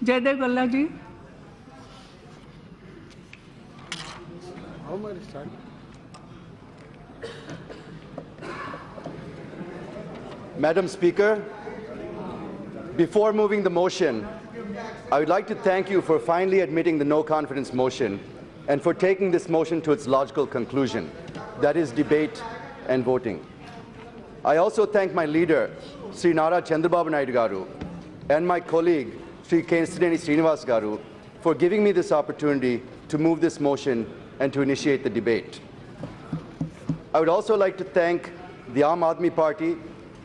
Jayadev Galla ji. How much start? Madam Speaker, before moving the motion, I would like to thank you for finally admitting the no confidence motion and for taking this motion to its logical conclusion, that is debate and voting. I also thank my leader, Sri Nara Chandrababu Naidu Garu, and my colleague, Sri Kesideni Srinivas Garu, for giving me this opportunity to move this motion and to initiate the debate. I would also like to thank the Aam Aadmi Party,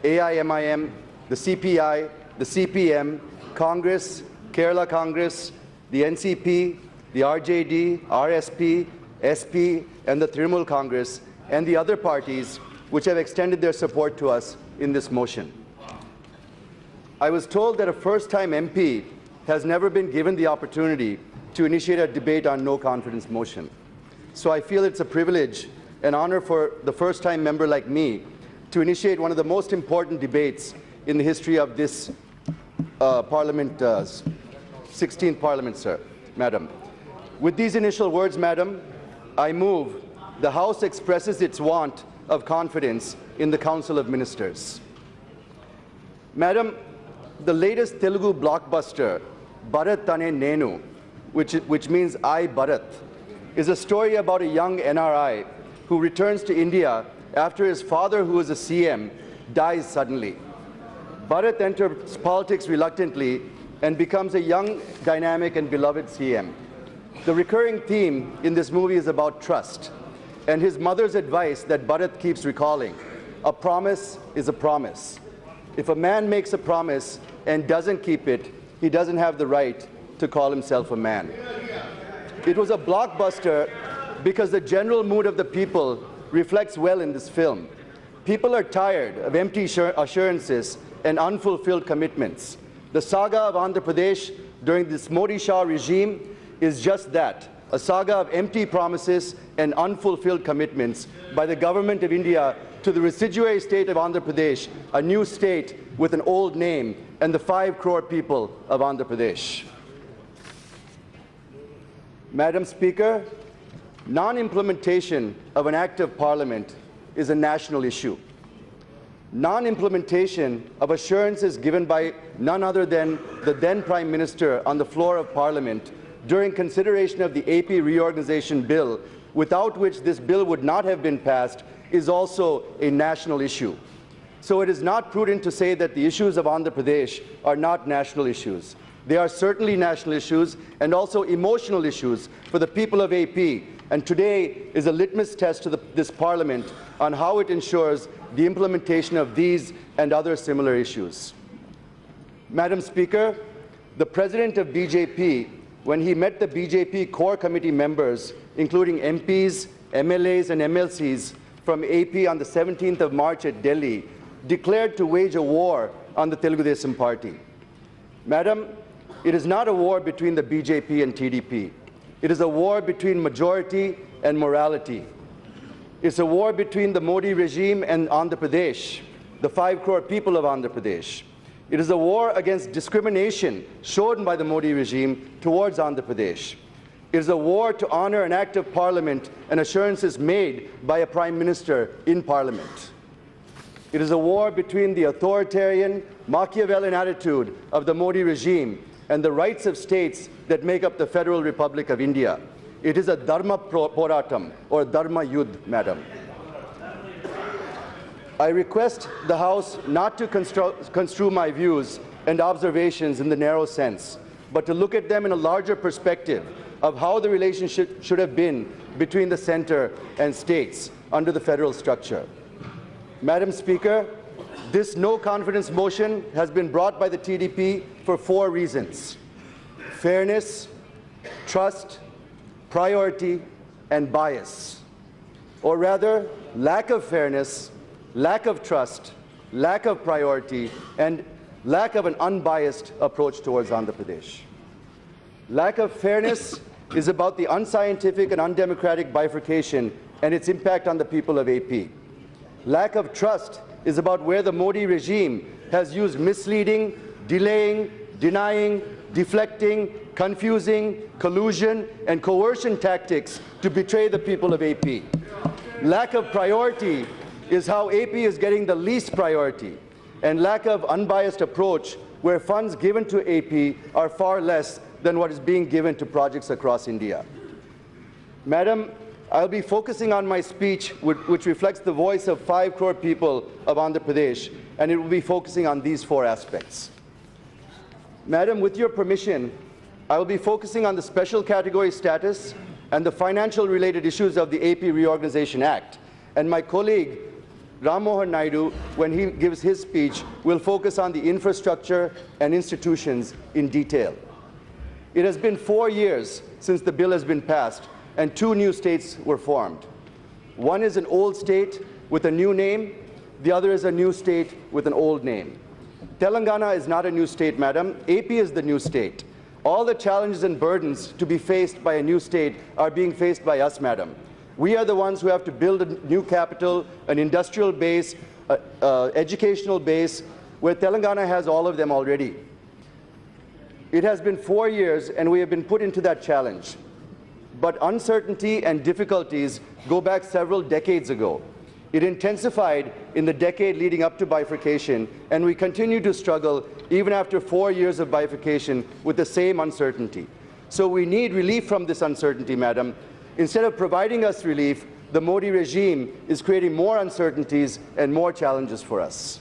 AIMIM, the CPI, the CPM, Congress, Kerala Congress, the NCP, the RJD, RSP, SP, and the Trinamool Congress, and the other parties which have extended their support to us in this motion. I was told that a first-time MP has never been given the opportunity to initiate a debate on no confidence motion. So I feel it's a privilege and honor for the first-time member like me to initiate one of the most important debates in the history of this Parliament, 16th Parliament, sir, Madam. With these initial words, Madam, I move the House expresses its want of confidence in the Council of Ministers. Madam, the latest Telugu blockbuster, Bharat Tane Nenu, which means I Bharat, is a story about a young NRI who returns to India after his father, who was a CM, dies suddenly. Bharat enters politics reluctantly and becomes a young, dynamic, and beloved CM. The recurring theme in this movie is about trust and his mother's advice that Bharat keeps recalling: a promise is a promise. If a man makes a promise and doesn't keep it, he doesn't have the right to call himself a man. It was a blockbuster because the general mood of the people reflects well in this film. People are tired of empty assurances and unfulfilled commitments. The saga of Andhra Pradesh during this Modi Shah regime is just that, a saga of empty promises and unfulfilled commitments by the government of India to the residuary state of Andhra Pradesh, a new state with an old name, and the 5 crore people of Andhra Pradesh. Madam Speaker, non-implementation of an act of Parliament is a national issue. Non-implementation of assurances given by none other than the then Prime Minister on the floor of Parliament during consideration of the AP Reorganization Bill, without which this bill would not have been passed, is also a national issue. So it is not prudent to say that the issues of Andhra Pradesh are not national issues. They are certainly national issues and also emotional issues for the people of AP. And today is a litmus test to this Parliament on how it ensures the implementation of these and other similar issues. Madam Speaker, the President of BJP, when he met the BJP core committee members, including MPs, MLAs and MLCs from AP on the 17th of March at Delhi, declared to wage a war on the Telugu Desam Party. Madam, it is not a war between the BJP and TDP. It is a war between majority and morality. It's a war between the Modi regime and Andhra Pradesh, the 5 crore people of Andhra Pradesh. It is a war against discrimination shown by the Modi regime towards Andhra Pradesh. It is a war to honor an act of Parliament and assurances made by a Prime Minister in Parliament. It is a war between the authoritarian, Machiavellian attitude of the Modi regime and the rights of states that make up the Federal Republic of India. It is a Dharma Poratam, or Dharma Yudh, Madam. I request the House not to construe my views and observations in the narrow sense, but to look at them in a larger perspective of how the relationship should have been between the center and states under the federal structure. Madam Speaker, this no-confidence motion has been brought by the TDP for 4 reasons: fairness, trust, priority, and bias. Or rather, lack of fairness, lack of trust, lack of priority, and lack of an unbiased approach towards Andhra Pradesh. Lack of fairness is about the unscientific and undemocratic bifurcation and its impact on the people of AP. Lack of trust is about where the Modi regime has used misleading, delaying, denying, deflecting, confusing, collusion, and coercion tactics to betray the people of AP. Lack of priority is how AP is getting the least priority, and lack of unbiased approach where funds given to AP are far less than what is being given to projects across India. Madam, I'll be focusing on my speech, which reflects the voice of 5 crore people of Andhra Pradesh, and it will be focusing on these 4 aspects. Madam, with your permission, I will be focusing on the special category status and the financial related issues of the AP Reorganization Act. And my colleague, Ram Mohan Naidu, when he gives his speech, will focus on the infrastructure and institutions in detail. It has been 4 years since the bill has been passed, and 2 new states were formed. One is an old state with a new name, the other is a new state with an old name. Telangana is not a new state, madam. AP is the new state. All the challenges and burdens to be faced by a new state are being faced by us, madam. We are the ones who have to build a new capital, an industrial base, educational base, where Telangana has all of them already. It has been 4 years, and we have been put into that challenge. But uncertainty and difficulties go back several decades ago. It intensified in the decade leading up to bifurcation, and we continue to struggle even after 4 years of bifurcation with the same uncertainty. So we need relief from this uncertainty, madam. Instead of providing us relief, the Modi regime is creating more uncertainties and more challenges for us.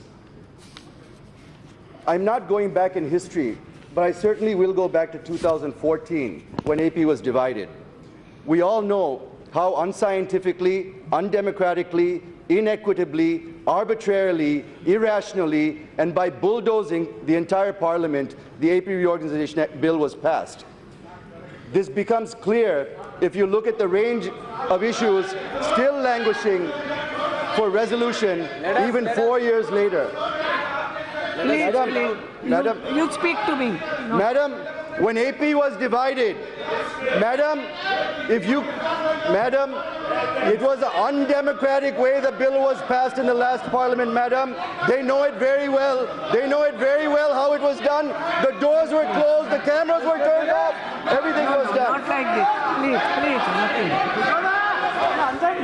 I'm not going back in history, but I certainly will go back to 2014 when AP was divided. We all know how unscientifically, undemocratically, inequitably, arbitrarily, irrationally, and by bulldozing the entire parliament, the AP Reorganization Bill was passed. This becomes clear if you look at the range of issues still languishing for resolution even 4 years later. Please, Madam, you speak to me. No. Madam, when AP was divided, madam, it was an undemocratic way the bill was passed in the last parliament, madam. They know it very well. They know it very well how it was done. The doors were closed, the cameras were turned off, everything was done. Not like this. Please, nothing.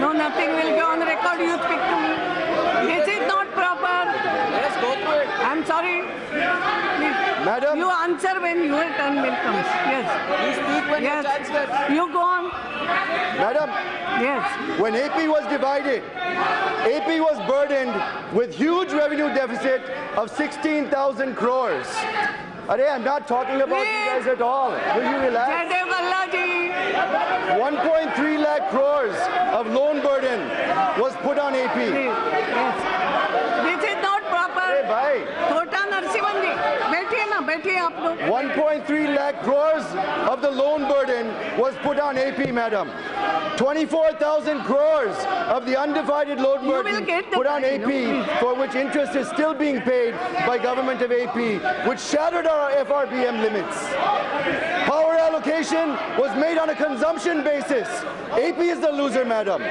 No, nothing will go on the record. You speak to me. This is not proper. Let's go through it. I'm sorry. Please. Madam, You answer when your turn will come. Yes. You speak when your chance gets. You go on. madam, Yes. when AP was divided, AP was burdened with huge revenue deficit of 16,000 crores. I'm not talking about you guys at all. Will you relax? Jayadev Galla ji. 1.3 lakh crores of loan burden was put on AP. Please. Yes. This is not proper. Hey, bhai. Kota Narsimhan ji. बैठिए आप लोग. 1.3 lakh crores of the loan burden was put on AP, madam. 24,000 crores of the undivided loan burden put on AP, for which interest is still being paid by government of AP, which shattered our FRBM limits. Power allocation was made on a consumption basis. AP is the loser, madam.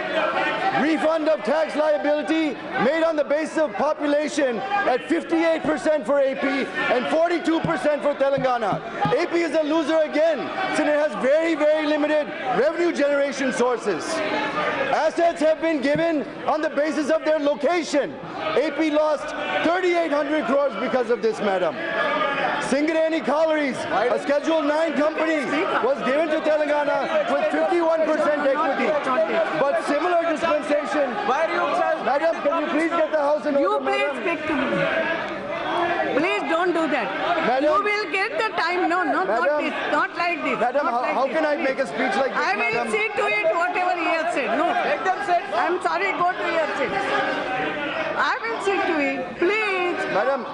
Refund of tax liability made on the basis of population at 58% for AP and 42% for Telangana. AP is a loser again, since it has very, very limited revenue generation sources. Assets have been given on the basis of their location. AP lost 3,800 crores because of this, madam. Singareni Collieries, a Schedule 9 company, was given to Telangana with 51% equity. But similar dispensation. Madam, can you please get the House in order, You please speak to me. Please don't do that. Madam, you will get the time. No, not this. Not like this. Madam, not like how this. can I make a speech like this, I will madam? see to it whatever he has said. No. Let them sit. I'm sorry, go to your seat. I will see to it. Please. Madam,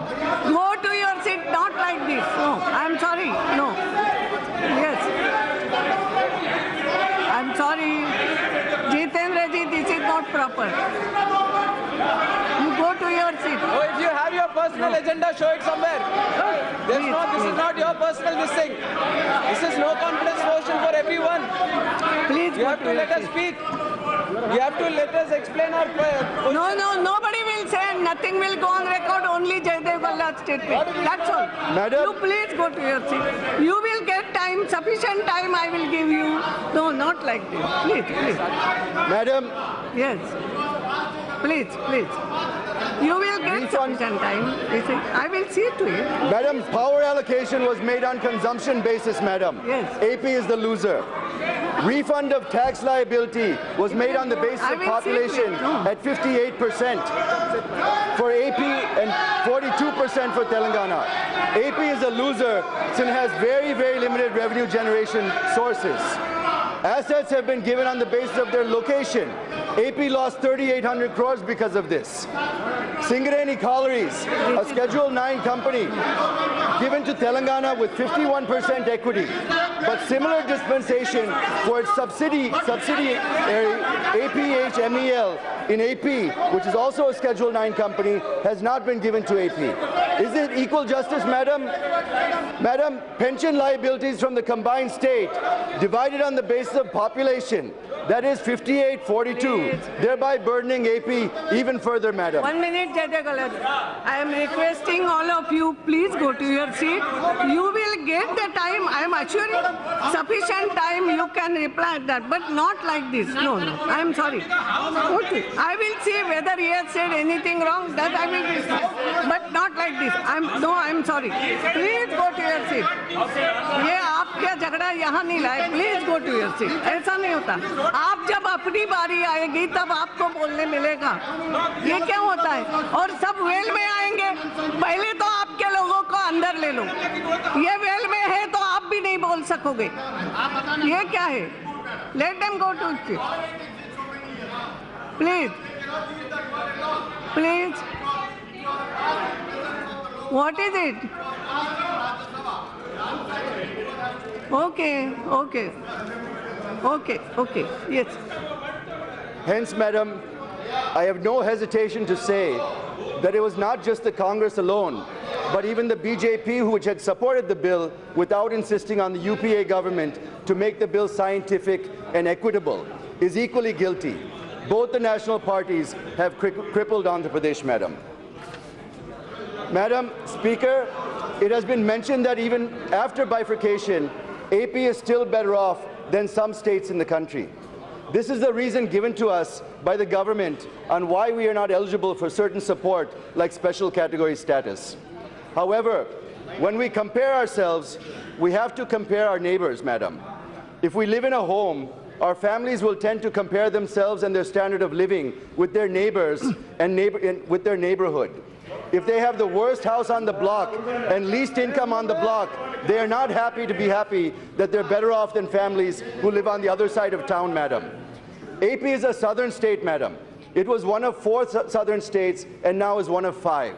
Go to your seat, not like this. No, I'm sorry. No. Yes. I'm sorry. Jitendra ji, this is not proper. You go to your seat. Oh, if you have your personal agenda, show it somewhere. This is not your personal this thing. This is no confidence motion for everyone. Please You go have to your let us seat. speak. You have to let us explain our position. No, nobody will say and nothing will go on record, only Jayadev Galla's statement. That's all. Madam. You please go to your seat. You will get time, sufficient time I will give you. No, not like this. Please, please. Madam, Yes. Please, please. You will get sufficient time. You see, I will see to it. Madam, power allocation was made on consumption basis, madam. Yes. AP is the loser. Refund of tax liability was made on the basis I of will see to population it. No. at 58% for AP and 42% for Telangana. AP is a loser since it has very, very limited revenue generation sources. Assets have been given on the basis of their location. AP lost 3,800 crores because of this. Singareni Collieries, a Schedule 9 company, given to Telangana with 51% equity, but similar dispensation for its subsidiary APHMEL in AP, which is also a Schedule 9 company, has not been given to AP. Is it equal justice, madam? Madam, pension liabilities from the combined state divided on the basis of population, that is 58-42, thereby burdening AP even further, madam. 1 minute, Jayadev Galla. I am requesting all of you, please go to your seat. You will get the time, I am assuring, sufficient time you can reply that, but not like this. No, no, I am sorry. Okay. I will see whether he has said anything wrong, that I will discuss, but not like this. I am sorry. Please go to your seat. ये आपका झगड़ा यहाँ नहीं लाए. Please go to your seat. ऐसा नहीं होता. आप जब अपनी बारी आएगी तब आपको बोलने मिलेगा. ये क्या होता है? और सब वेल में आएंगे. पहले तो आपके लोगों को अंदर ले लो. ये वेल में है तो आप भी नहीं बोल सकोगे. ये क्या है? Let them go to it. Please. Please. What is it? Okay, okay. Okay, okay, yes. Hence, madam, I have no hesitation to say that it was not just the Congress alone, but even the BJP, which had supported the bill without insisting on the UPA government to make the bill scientific and equitable, is equally guilty. Both the national parties have crippled Andhra Pradesh, madam. Madam Speaker, it has been mentioned that even after bifurcation, AP is still better off than some states in the country. This is the reason given to us by the government on why we are not eligible for certain support like special category status. However, when we compare ourselves, we have to compare our neighbors, madam. If we live in a home, our families will tend to compare themselves and their standard of living with their neighbors and with their neighborhood. If they have the worst house on the block and least income on the block, they are not happy to be happy that they're better off than families who live on the other side of town, madam. AP is a southern state, madam. It was one of 4 southern states and now is one of 5.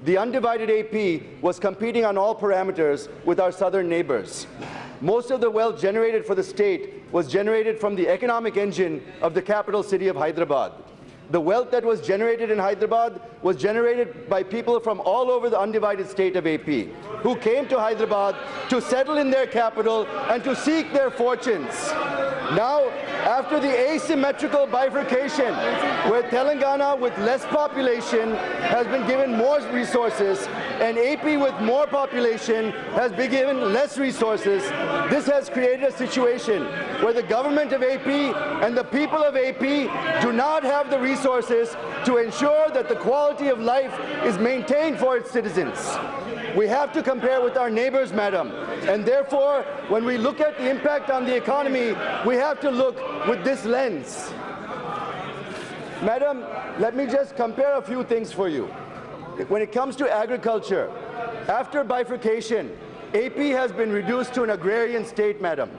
The undivided AP was competing on all parameters with our southern neighbors. Most of the wealth generated for the state was generated from the economic engine of the capital city of Hyderabad. The wealth that was generated in Hyderabad was generated by people from all over the undivided state of AP, who came to Hyderabad to settle in their capital and to seek their fortunes. Now, after the asymmetrical bifurcation, where Telangana with less population has been given more resources and AP with more population has been given less resources, this has created a situation where the government of AP and the people of AP do not have the resources to ensure that the quality of life is maintained for its citizens. We have to compare with our neighbors, madam, and therefore, when we look at the impact on the economy, we have to look with this lens. Madam, let me just compare a few things for you. When it comes to agriculture, after bifurcation, AP has been reduced to an agrarian state, madam.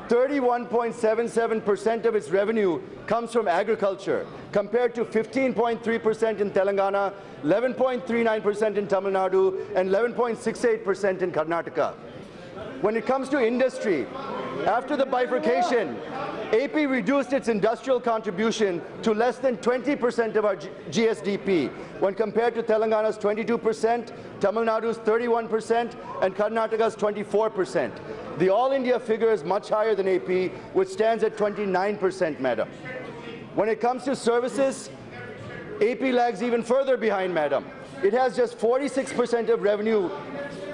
31.77% of its revenue comes from agriculture, compared to 15.3% in Telangana, 11.39% in Tamil Nadu, and 11.68% in Karnataka. When it comes to industry, after the bifurcation, AP reduced its industrial contribution to less than 20% of our GSDP, when compared to Telangana's 22%, Tamil Nadu's 31%, and Karnataka's 24%. The All India figure is much higher than AP, which stands at 29%, madam. When it comes to services, AP lags even further behind, madam. It has just 46% of revenue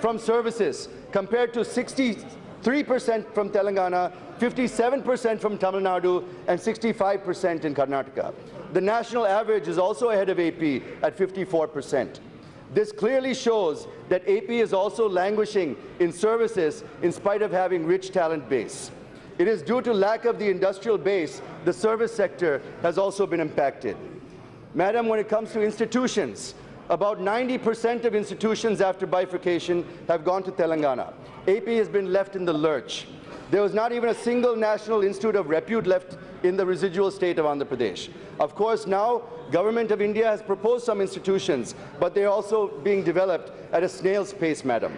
from services compared to 63% from Telangana, 57% from Tamil Nadu, and 65% in Karnataka. The national average is also ahead of AP at 54%. This clearly shows that AP is also languishing in services in spite of having rich talent base. It is due to lack of the industrial base, the service sector has also been impacted. Madam, when it comes to institutions, about 90% of institutions after bifurcation have gone to Telangana. AP has been left in the lurch. There was not even a single national institute of repute left in the residual state of Andhra Pradesh. Of course, now Government of India has proposed some institutions, but they're also being developed at a snail's pace, madam.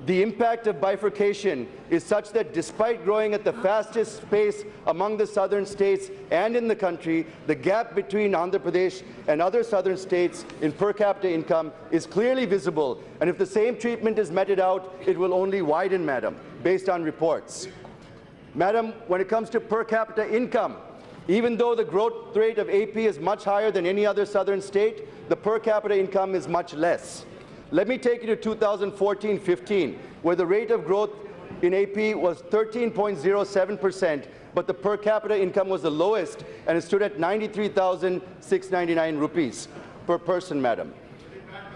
The impact of bifurcation is such that despite growing at the fastest pace among the southern states and in the country, the gap between Andhra Pradesh and other southern states in per capita income is clearly visible. And if the same treatment is meted out, it will only widen, madam, based on reports. Madam, when it comes to per capita income, even though the growth rate of AP is much higher than any other southern state, the per capita income is much less. Let me take you to 2014-15, where the rate of growth in AP was 13.07%, but the per capita income was the lowest, and it stood at 93,699 rupees per person, madam.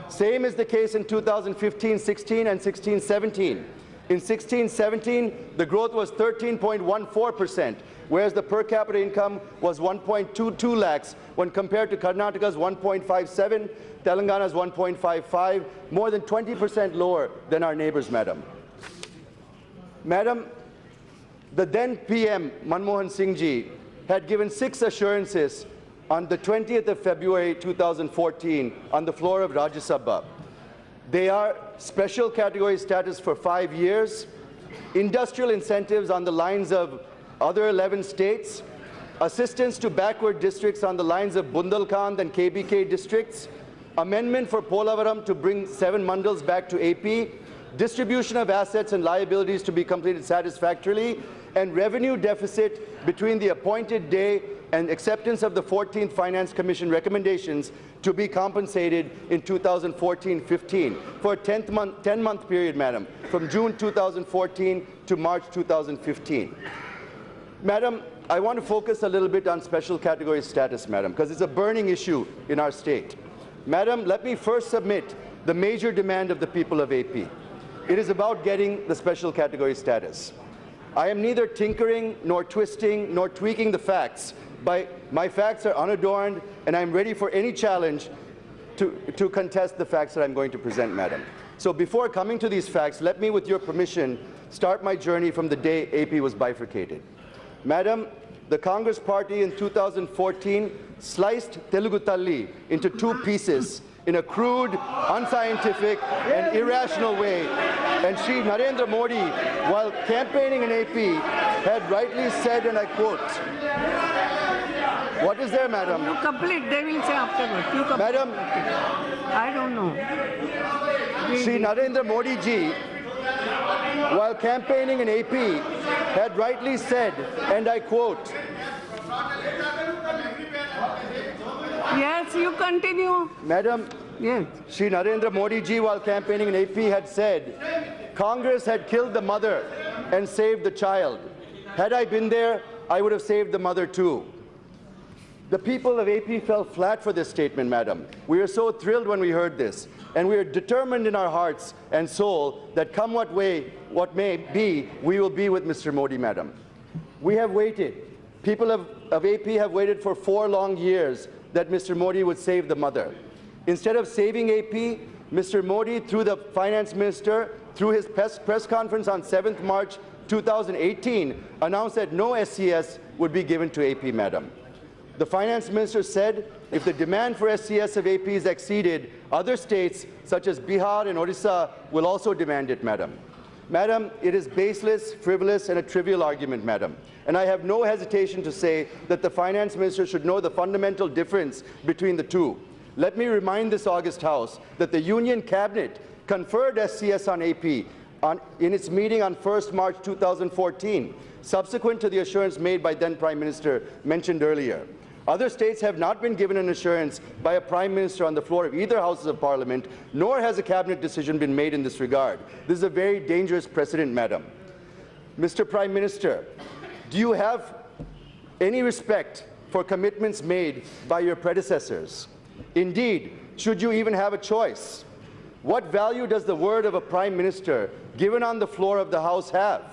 Same is the case in 2015-16 and 16-17. In 16-17, the growth was 13.14%, whereas the per capita income was 1.22 lakhs when compared to Karnataka's 1.57, Telangana's 1.55, more than 20% lower than our neighbors, madam. Madam, the then PM, Manmohan Singh Ji, had given 6 assurances on the 20th of February 2014 on the floor of Rajya Sabha. They are special category status for 5 years, industrial incentives on the lines of other 11 states, assistance to backward districts on the lines of Bundelkhand and KBK districts, amendment for Polavaram to bring 7 mandals back to AP, distribution of assets and liabilities to be completed satisfactorily, and revenue deficit between the appointed day and acceptance of the 14th Finance Commission recommendations to be compensated in 2014-15 for a 10-month period, madam, from June 2014 to March 2015. Madam, I want to focus a little bit on special category status, madam, because it's a burning issue in our state. Madam, let me first submit the major demand of the people of AP. It is about getting the special category status. I am neither tinkering nor twisting nor tweaking the facts. My facts are unadorned, and I'm ready for any challenge to contest the facts that I'm going to present, madam. So before coming to these facts, let me, with your permission, start my journey from the day AP was bifurcated. Madam, the Congress Party in 2014 sliced Telugu Talli into 2 pieces in a crude, unscientific, and irrational way. And Shri Narendra Modi, while campaigning in AP, had rightly said, and I quote, what is there, madam? You complete, they will say afterwards. You complete. Madam, I don't know. Shri Narendra Modi ji, while campaigning in AP, had rightly said, and I quote, Yes, you continue. Madam, Yes. Shri Narendra Modi ji, while campaigning in AP, had said, Congress had killed the mother and saved the child. Had I been there, I would have saved the mother too. The people of AP fell flat for this statement, madam. We are so thrilled when we heard this, and we are determined in our hearts and soul that come what may be, we will be with Mr. Modi, madam. We have waited. People of AP have waited for 4 long years that Mr. Modi would save the mother. Instead of saving AP, Mr. Modi, through the finance minister, through his press conference on 7th March 2018, announced that no SCS would be given to AP, madam. The finance minister said if the demand for SCS of AP is exceeded, other states such as Bihar and Odisha will also demand it, madam. Madam, it is baseless, frivolous, and a trivial argument, madam. And I have no hesitation to say that the finance minister should know the fundamental difference between the two. Let me remind this august House that the Union Cabinet conferred SCS on AP in its meeting on 1st March 2014, subsequent to the assurance made by then Prime Minister mentioned earlier. Other states have not been given an assurance by a Prime Minister on the floor of either Houses of Parliament, nor has a cabinet decision been made in this regard. This is a very dangerous precedent, Madam. Mr. Prime Minister, do you have any respect for commitments made by your predecessors? Indeed, should you even have a choice? What value does the word of a Prime Minister given on the floor of the House have?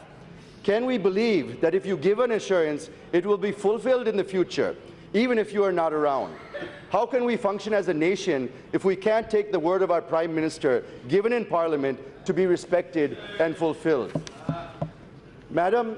Can we believe that if you give an assurance, it will be fulfilled in the future, even if you are not around? How can we function as a nation if we can't take the word of our Prime Minister given in Parliament to be respected and fulfilled? Madam,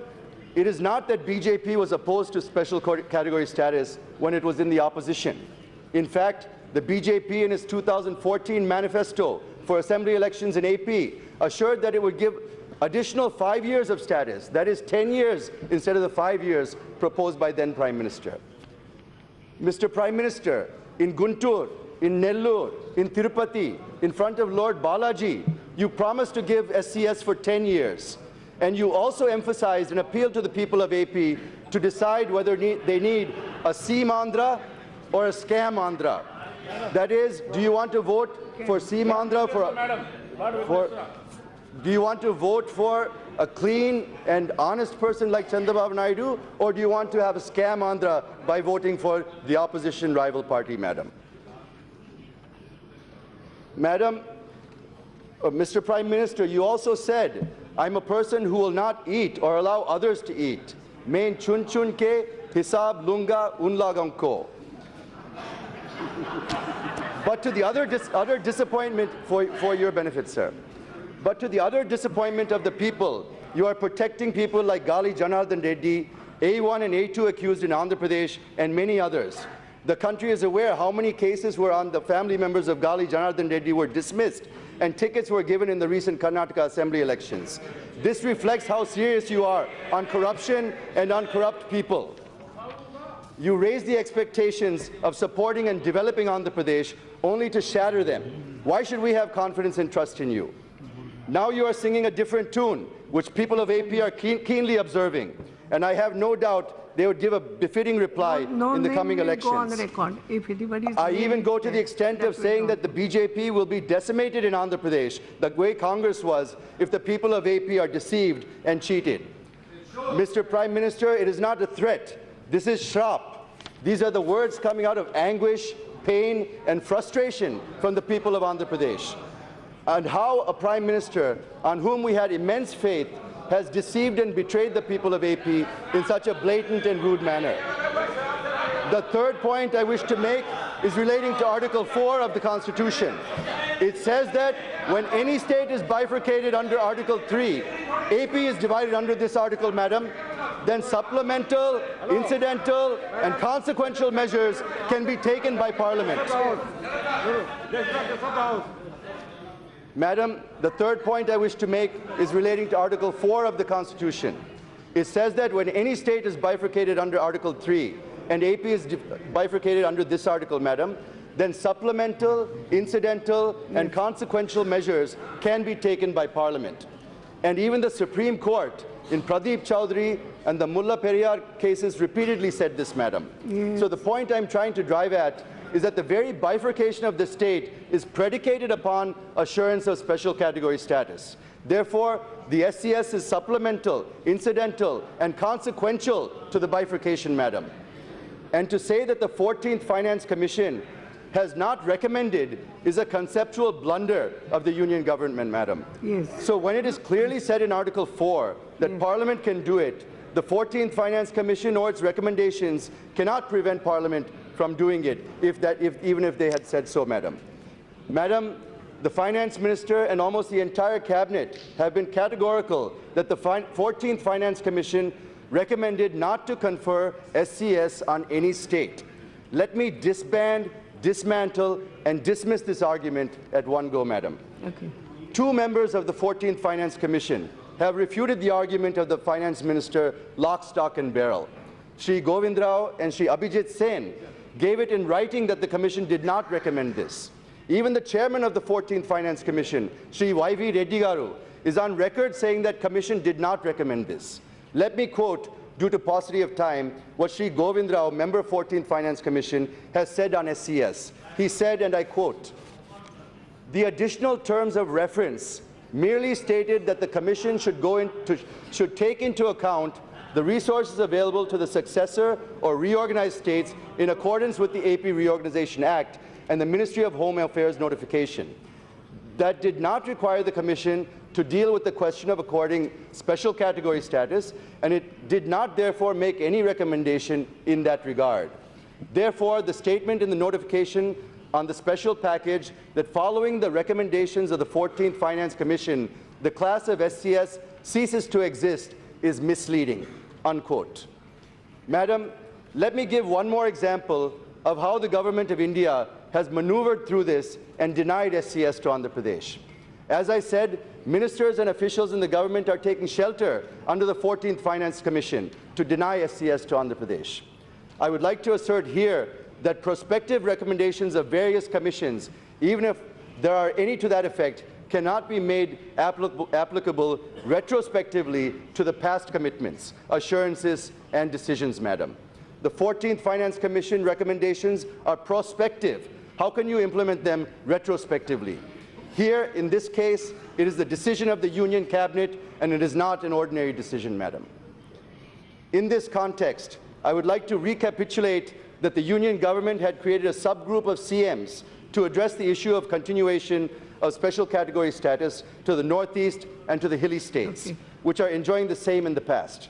it is not that BJP was opposed to special category status when it was in the opposition. In fact, the BJP in its 2014 manifesto for assembly elections in AP assured that it would give additional 5 years of status, that is 10 years instead of the 5 years proposed by then Prime Minister. Mr. Prime Minister, in Guntur, in Nellore, in Tirupati, in front of Lord Balaji, you promised to give SCS for 10 years. And you also emphasized and appealed to the people of AP to decide whether they need a Seam Andhra or a Scam Andhra. That is, do you want to vote for Seam Andhra do you want to vote for a clean and honest person like Chandrababu Naidu, or do you want to have a Scam Andhra by voting for the opposition rival party, Madam? Madam, Mr. Prime Minister, you also said, I'm a person who will not eat or allow others to eat. Main chun chun ke hisab lunga un lagamko. But to the other disappointment, for your benefit, sir. But to the other disappointment of the people, you are protecting people like Galla Jayadev Reddy, A1 and A2 accused in Andhra Pradesh, and many others. The country is aware how many cases were on the family members of Galla Jayadev Reddy were dismissed, and tickets were given in the recent Karnataka Assembly elections. This reflects how serious you are on corruption and on corrupt people. You raise the expectations of supporting and developing Andhra Pradesh only to shatter them. Why should we have confidence and trust in you? Now you are singing a different tune, which people of AP are keenly observing, and I have no doubt they would give a befitting reply in the coming elections. Go on the record. If I even go to the extent of saying that the BJP will be decimated in Andhra Pradesh, the way Congress was, if the people of AP are deceived and cheated. Mr. Prime Minister, it is not a threat. This is shrap. These are the words coming out of anguish, pain, and frustration from the people of Andhra Pradesh. And how a Prime Minister on whom we had immense faith has deceived and betrayed the people of AP in such a blatant and rude manner. The third point I wish to make is relating to Article 4 of the Constitution. It says that when any state is bifurcated under Article 3, AP is divided under this article, Madam, then supplemental, incidental, and consequential measures can be taken by Parliament. Madam, the third point I wish to make is relating to Article 4 of the Constitution. It says that when any state is bifurcated under Article 3 and AP is bifurcated under this article, Madam, then supplemental, incidental, and consequential measures can be taken by Parliament. And even the Supreme Court in Pradeep Chaudhary and the Mulla Periyar cases repeatedly said this, Madam. Yes. So the point I'm trying to drive at is that the very bifurcation of the state is predicated upon assurance of special category status. Therefore, the SCS is supplemental, incidental, and consequential to the bifurcation, Madam. And to say that the 14th Finance Commission has not recommended is a conceptual blunder of the Union government, Madam. Yes. So when it is clearly said in Article 4 that Parliament can do it, the 14th Finance Commission or its recommendations cannot prevent Parliament from doing it, even if they had said so, Madam. Madam, the Finance Minister and almost the entire Cabinet have been categorical that the 14th Finance Commission recommended not to confer SCS on any state. Let me disband, dismantle, and dismiss this argument at one go, Madam. Okay. Two members of the 14th Finance Commission have refuted the argument of the Finance Minister lock, stock, and barrel. Shri Govind Rao and Shri Abhijit Sen gave it in writing that the Commission did not recommend this. Even the chairman of the 14th Finance Commission, Shri Y.V. Reddy Garu, is on record saying that Commission did not recommend this. Let me quote due to paucity of time, what Shri Govind Rao, member 14th Finance Commission, has said on SCS. He said, and I quote, "The additional terms of reference merely stated that the Commission should take into account the resources available to the successor or reorganized states in accordance with the AP Reorganization Act and the Ministry of Home Affairs notification. That did not require the Commission to deal with the question of according special category status, and it did not therefore make any recommendation in that regard. Therefore, the statement in the notification on the special package that following the recommendations of the 14th Finance Commission, the class of SCS ceases to exist is misleading," unquote. Madam, let me give one more example of how the government of India has maneuvered through this and denied SCS to Andhra Pradesh. As I said, ministers and officials in the government are taking shelter under the 14th Finance Commission to deny SCS to Andhra Pradesh. I would like to assert here that prospective recommendations of various commissions, even if there are any to that effect, cannot be made applicable retrospectively to the past commitments, assurances, and decisions, Madam. The 14th Finance Commission recommendations are prospective. How can you implement them retrospectively? Here, in this case, it is the decision of the Union Cabinet, and it is not an ordinary decision, Madam. In this context, I would like to recapitulate that the Union government had created a subgroup of CMs to address the issue of continuation of special category status to the Northeast and to the hilly states, which are enjoying the same in the past.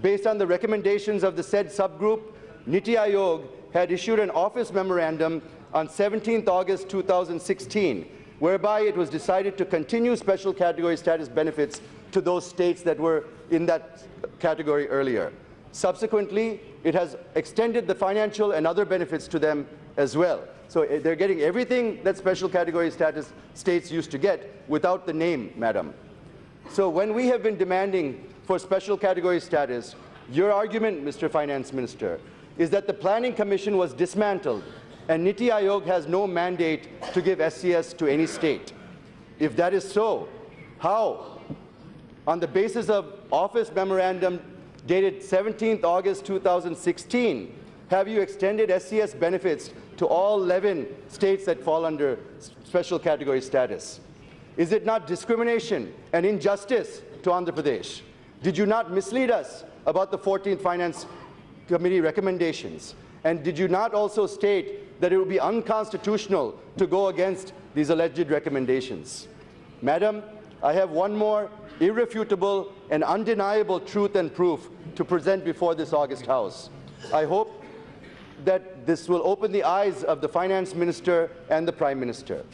Based on the recommendations of the said subgroup, Niti Aayog had issued an office memorandum on 17th August 2016, whereby it was decided to continue special category status benefits to those states that were in that category earlier. Subsequently, it has extended the financial and other benefits to them as well. So they're getting everything that special category status states used to get without the name, Madam. So when we have been demanding for special category status, your argument, Mr. Finance Minister, is that the Planning Commission was dismantled and Niti Aayog has no mandate to give SCS to any state. If that is so, how, on the basis of office memorandum dated 17th August 2016, have you extended SCS benefits to all 11 states that fall under special category status? Is it not discrimination and injustice to Andhra Pradesh? Did you not mislead us about the 14th Finance Committee recommendations? And did you not also state that it would be unconstitutional to go against these alleged recommendations? Madam, I have one more irrefutable and undeniable truth and proof to present before this August House. I hope that this will open the eyes of the Finance Minister and the Prime Minister.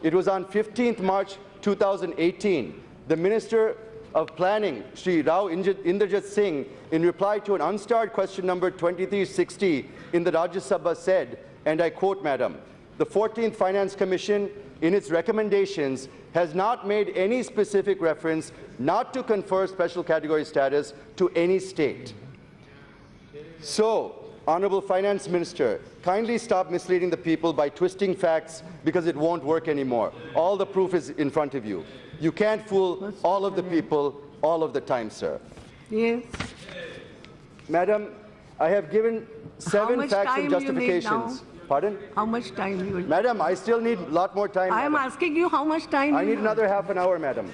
It was on 15th March 2018, the Minister of Planning, Shri Rao Inderjit Singh, in reply to an unstarred question number 2360 in the Rajya Sabha said, and I quote, Madam, "The 14th Finance Commission, in its recommendations, has not made any specific reference not to confer special category status to any state." So, Honorable Finance Minister, kindly stop misleading the people by twisting facts because it won't work anymore. All the proof is in front of you. You can't fool all of the people all of the time, sir. Yes. Madam, I have given 7 facts and justifications. Pardon? How much time you will? Madam, I still need a lot more time. I am madam. asking you how much time I you need another half an hour, madam.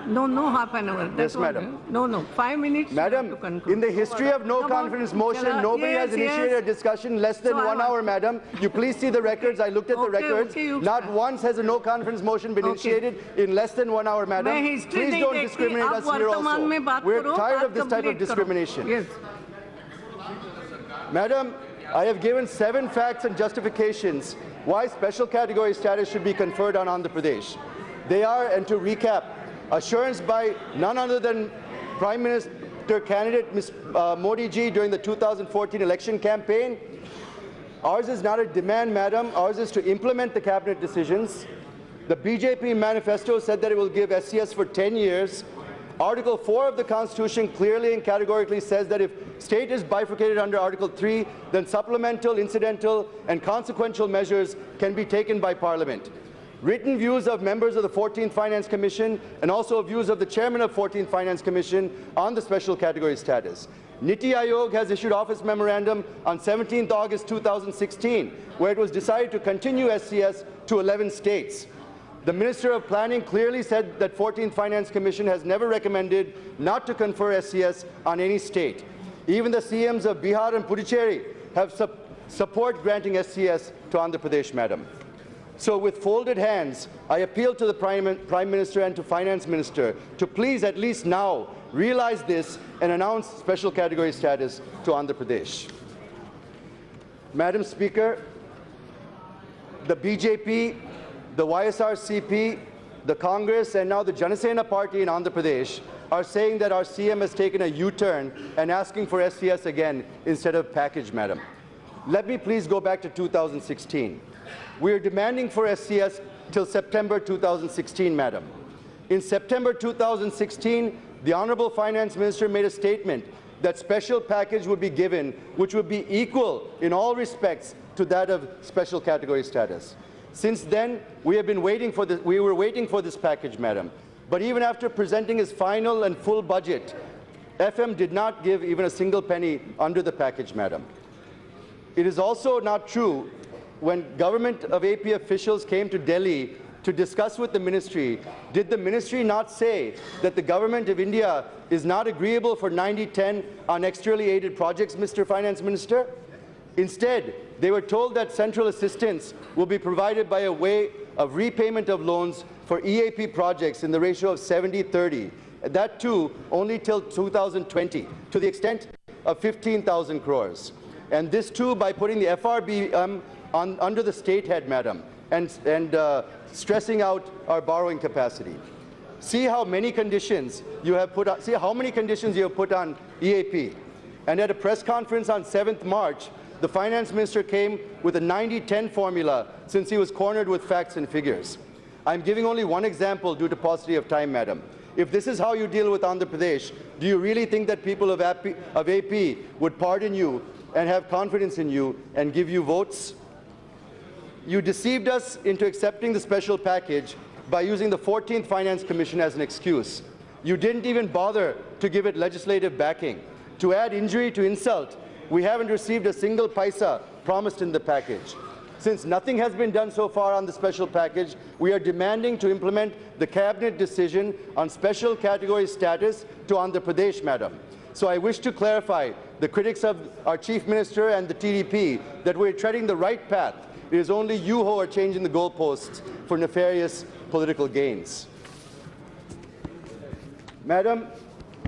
No, half an hour. Yes, madam. No, 5 minutes. Madam, in the history of no confidence motion, nobody has initiated a discussion less than 1 hour, madam. You please see the records. I looked at the records. Not once has a no confidence motion been initiated in less than 1 hour, madam. Please don't discriminate us here also. We're tired of this type of discrimination. Yes. Madam, I have given 7 facts and justifications why special category status should be conferred on Andhra Pradesh. They are, and to recap, assurance by none other than Prime Minister candidate Ms. Modi ji during the 2014 election campaign. Ours is not a demand, madam. Ours is to implement the cabinet decisions. The BJP manifesto said that it will give SCS for 10 years. Article 4 of the Constitution clearly and categorically says that if state is bifurcated under Article 3, then supplemental, incidental, and consequential measures can be taken by Parliament. written views of members of the 14th Finance Commission and also views of the chairman of 14th Finance Commission on the special category status. Niti Aayog has issued office memorandum on 17th August 2016, where it was decided to continue SCS to 11 states. The Minister of Planning clearly said that 14th Finance Commission has never recommended not to confer SCS on any state. Even the CMs of Bihar and Puducherry have support granting SCS to Andhra Pradesh, Madam. So with folded hands, I appeal to the Prime Minister and to Finance Minister to please at least now realize this and announce special category status to Andhra Pradesh. Madam Speaker, the BJP, the YSRCP, the Congress and now the Janasena Party in Andhra Pradesh are saying that our CM has taken a U-turn and asking for SCS again instead of package, Madam. Let me please go back to 2016. We are demanding for SCS till September 2016, Madam. In September 2016, the Honourable Finance Minister made a statement that special package would be given, which would be equal in all respects to that of special category status. Since then, we were waiting for this package, Madam. But even after presenting his final and full budget, FM did not give even a single penny under the package, Madam. It is also not true when government of AP officials came to Delhi to discuss with the ministry, did the ministry not say that the government of India is not agreeable for 90-10 on externally aided projects, Mr. Finance Minister? Instead, they were told that central assistance will be provided by a way of repayment of loans for EAP projects in the ratio of 70-30, that too only till 2020, to the extent of 15,000 crores. And this too by putting the FRB under the state head, Madam, and stressing out our borrowing capacity. See how many conditions you have put on, EAP. And at a press conference on 7th March, the Finance Minister came with a 90-10 formula since he was cornered with facts and figures. I'm giving only one example due to paucity of time, Madam. If this is how you deal with Andhra Pradesh, do you really think that people of AP would pardon you and have confidence in you and give you votes? You deceived us into accepting the special package by using the 14th Finance Commission as an excuse. You didn't even bother to give it legislative backing. To add injury to insult, we haven't received a single paisa promised in the package. Since nothing has been done so far on the special package, we are demanding to implement the Cabinet decision on special category status to Andhra Pradesh, Madam. So I wish to clarify the critics of our Chief Minister and the TDP that we're treading the right path. It is only you who are changing the goalposts for nefarious political gains. Madam,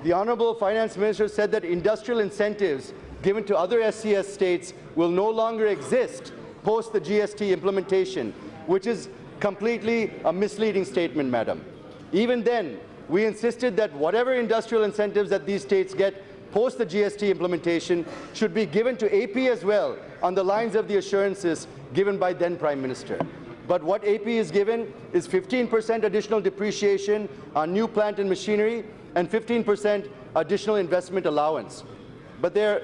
the Honourable Finance Minister said that industrial incentives given to other SCS states will no longer exist post the GST implementation, which is completely a misleading statement, Madam. Even then, we insisted that whatever industrial incentives that these states get post the GST implementation should be given to AP as well on the lines of the assurances given by then Prime Minister. But what AP is given is 15% additional depreciation on new plant and machinery and 15% additional investment allowance. But they're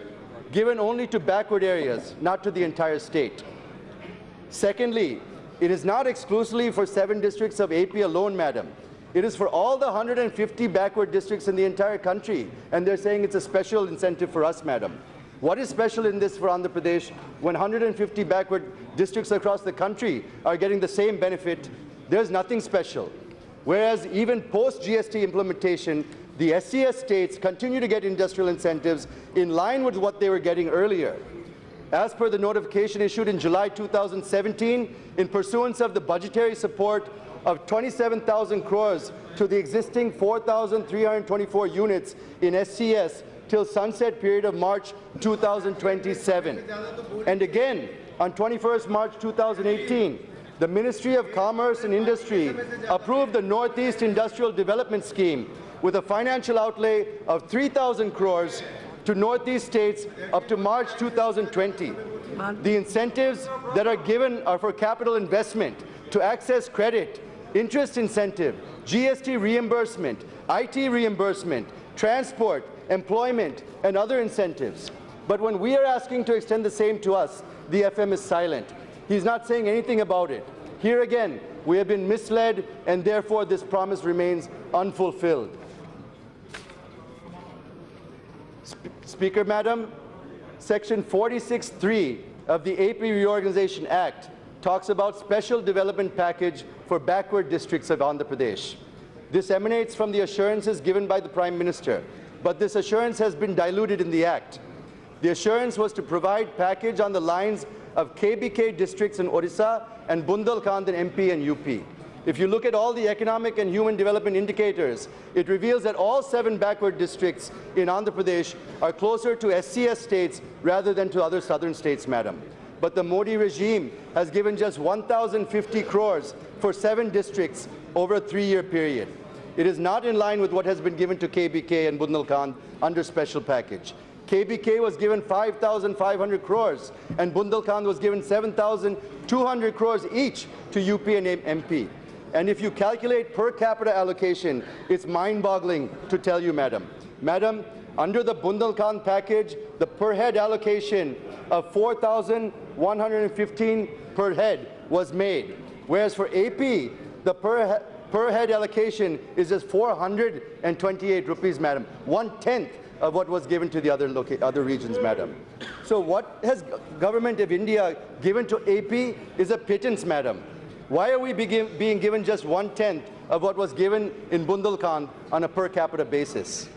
given only to backward areas, not to the entire state. Secondly, it is not exclusively for 7 districts of AP alone, Madam. It is for all the 150 backward districts in the entire country, and they're saying it's a special incentive for us, Madam. What is special in this for Andhra Pradesh when 150 backward districts across the country are getting the same benefit? There's nothing special. Whereas even post-GST implementation, the SCS states continue to get industrial incentives in line with what they were getting earlier. As per the notification issued in July 2017, in pursuance of the budgetary support of 27,000 crores to the existing 4,324 units in SCS till sunset period of March 2027. And again, on 21st March 2018, the Ministry of Commerce and Industry approved the Northeast Industrial Development Scheme with a financial outlay of 3,000 crores to Northeast states up to March 2020. The incentives that are given are for capital investment, to access credit, interest incentive, GST reimbursement, IT reimbursement, transport, employment, and other incentives. But when we are asking to extend the same to us, the FM is silent. He's not saying anything about it. Here again, we have been misled, and therefore this promise remains unfulfilled. Speaker, Madam, Section 46(3) of the AP Reorganization Act talks about special development package for backward districts of Andhra Pradesh. This emanates from the assurances given by the Prime Minister, but this assurance has been diluted in the Act. The assurance was to provide package on the lines of KBK districts in Odisha and Bundelkhand in MP and UP. If you look at all the economic and human development indicators, it reveals that all 7 backward districts in Andhra Pradesh are closer to SCS states rather than to other southern states, Madam. But the Modi regime has given just 1,050 crores for 7 districts over a 3-year period. It is not in line with what has been given to KBK and Bundelkhand under special package. KBK was given 5,500 crores and Bundelkhand was given 7,200 crores each to UP and MP. And if you calculate per capita allocation, it's mind-boggling to tell you, Madam. Madam, under the Bundelkhand package, the per head allocation of 4,115 per head was made, whereas for AP, the per head allocation is just 428 rupees, Madam, 1/10 of what was given to the other regions, Madam. So what has Government of India given to AP is a pittance, Madam. Why are we being given just 1/10 of what was given in Bundelkhand on a per capita basis?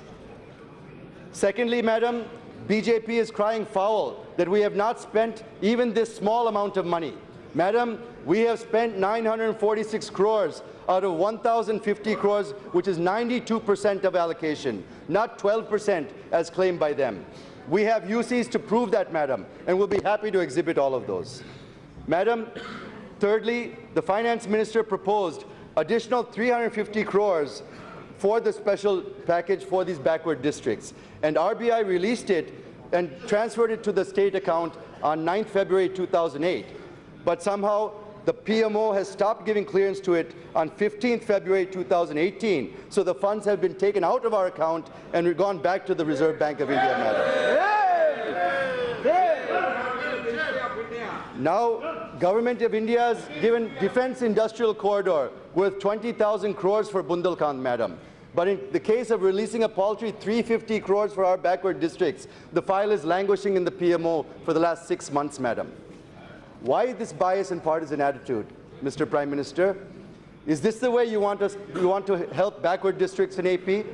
Secondly, Madam, BJP is crying foul that we have not spent even this small amount of money. Madam, we have spent 946 crores out of 1,050 crores, which is 92% of allocation, not 12% as claimed by them. We have UCs to prove that, Madam, and we'll be happy to exhibit all of those. Madam, thirdly, the Finance Minister proposed additional 350 crores for the special package for these backward districts, and RBI released it and transferred it to the state account on 9th February 2008. But somehow the PMO has stopped giving clearance to it on 15th February 2018. So the funds have been taken out of our account and we've gone back to the Reserve Bank of India, Madam. Now, Government of India has given Defence Industrial Corridor worth 20,000 crores for Bundelkhand, Madam. But in the case of releasing a paltry 350 crores for our backward districts, the file is languishing in the PMO for the last 6 months, Madam. Why this bias and partisan attitude, Mr. Prime Minister? Is this the way you want to help backward districts in AP?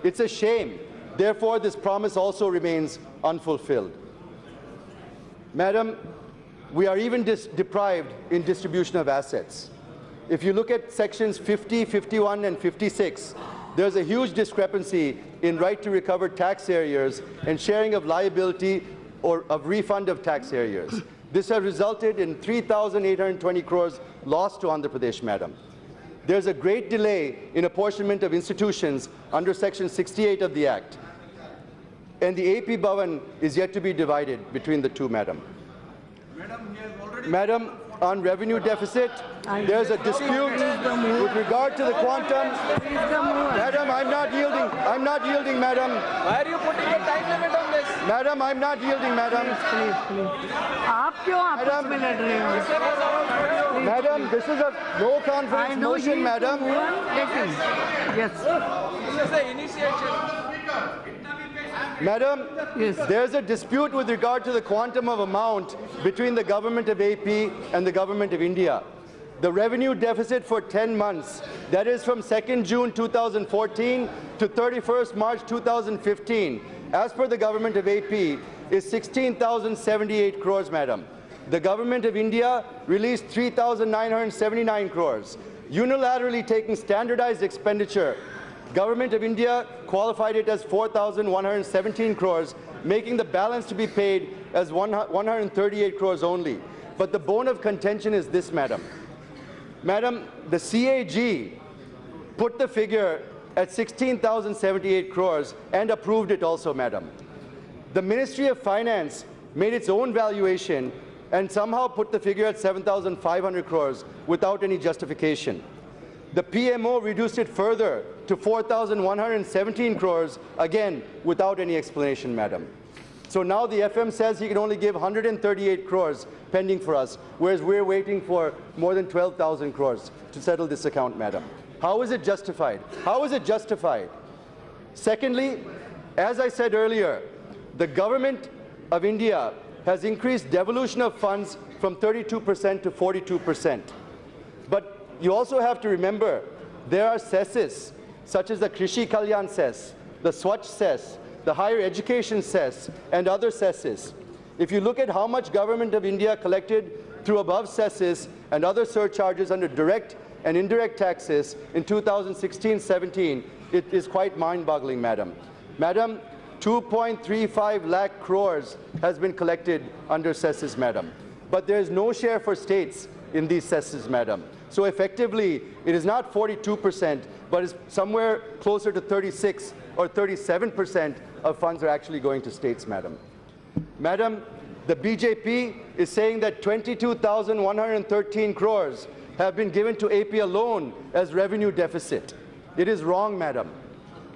It's a shame. Therefore, this promise also remains unfulfilled. Madam, we are even deprived in distribution of assets. If you look at sections 50, 51, and 56, there's a huge discrepancy in right to recover tax arrears and sharing of liability or of refund of tax arrears. This has resulted in 3,820 crores lost to Andhra Pradesh, Madam. There's a great delay in apportionment of institutions under Section 68 of the Act. And the AP Bhavan is yet to be divided between the two, Madam. Madam, on revenue deficit, there's a dispute with regard to the quantum. Madam, I'm not yielding. I'm not yielding, Madam. Why are you putting a time limit on this? Madam, I'm not yielding, Madam. आप क्यों आपस में लड़ रहे हो? Madam, this is a no confidence motion, Madam. Yes. This is the initiation. Madam, Yes. there's a dispute with regard to the quantum of amount between the Government of AP and the Government of India. The revenue deficit for 10 months, that is from 2nd June 2014 to 31st March 2015, as per the Government of AP, is 16,078 crores, Madam. The Government of India released 3,979 crores. Unilaterally taking standardized expenditure, Government of India qualified it as 4,117 crores, making the balance to be paid as 138 crores only. But the bone of contention is this, Madam. Madam, the CAG put the figure at 16,078 crores and approved it also, Madam. The Ministry of Finance made its own valuation and somehow put the figure at 7,500 crores without any justification. The PMO reduced it further to 4,117 crores, again, without any explanation, Madam. So now the FM says he can only give 138 crores pending for us, whereas we're waiting for more than 12,000 crores to settle this account, madam. How is it justified? How is it justified? Secondly, as I said earlier, the government of India has increased devolution of funds from 32% to 42%. But you also have to remember, there are cesses, such as the Krishi Kalyan cess, the Swachh cess, the higher education cess, and other cesses. If you look at how much government of India collected through above cesses and other surcharges under direct and indirect taxes in 2016-17, it is quite mind-boggling, madam. Madam, 2.35 lakh crores has been collected under cesses, madam. But there is no share for states in these cesses, madam. So effectively, it is not 42%, but is somewhere closer to 36 or 37% of funds are actually going to states, madam. Madam, the BJP is saying that 22,113 crores have been given to AP alone as revenue deficit. It is wrong, madam.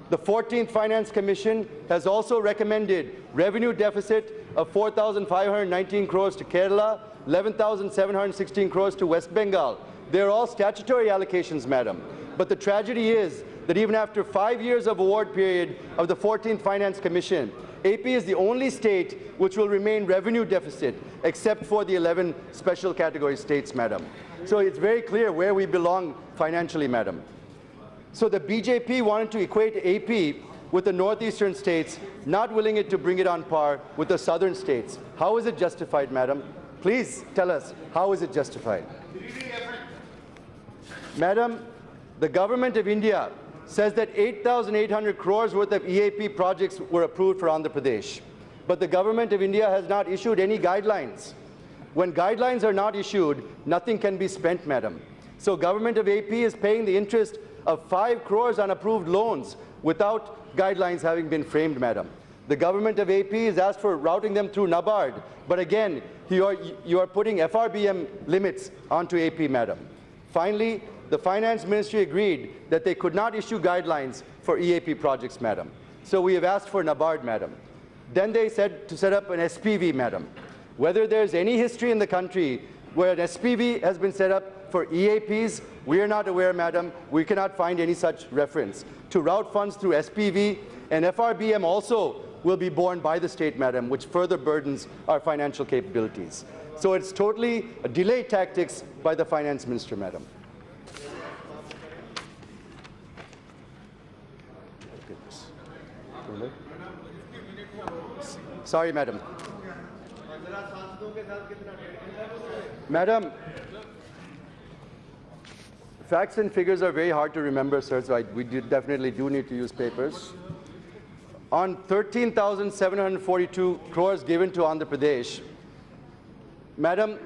The 14th Finance Commission has also recommended revenue deficit of 4,519 crores to Kerala, 11,716 crores to West Bengal. They're all statutory allocations, madam. But the tragedy is that even after 5 years of award period of the 14th Finance Commission, AP is the only state which will remain revenue deficit, except for the 11 special category states, madam. So it's very clear where we belong financially, madam. So the BJP wanted to equate AP with the northeastern states, not willing it to bring it on par with the southern states. How is it justified, madam? Please tell us, how is it justified? Madam, the government of India says that 8,800 crores worth of EAP projects were approved for Andhra Pradesh. But the government of India has not issued any guidelines. When guidelines are not issued, nothing can be spent, madam. So government of AP is paying the interest of 5 crores on approved loans without guidelines having been framed, madam. The government of AP has asked for routing them through NABARD, but again, you are putting FRBM limits onto AP, madam. Finally, the Finance Ministry agreed that they could not issue guidelines for EAP projects, madam. So we have asked for NABARD, madam. Then they said to set up an SPV, madam. Whether there's any history in the country where an SPV has been set up for EAPs, we are not aware, madam. We cannot find any such reference. To route funds through SPV, and FRBM also will be borne by the state, madam, which further burdens our financial capabilities. So it's totally a delay tactics by the Finance Minister, madam. Sorry, madam. Madam, facts and figures are very hard to remember, sir, so we definitely do need to use papers. On 13,742 crores given to Andhra Pradesh, madam,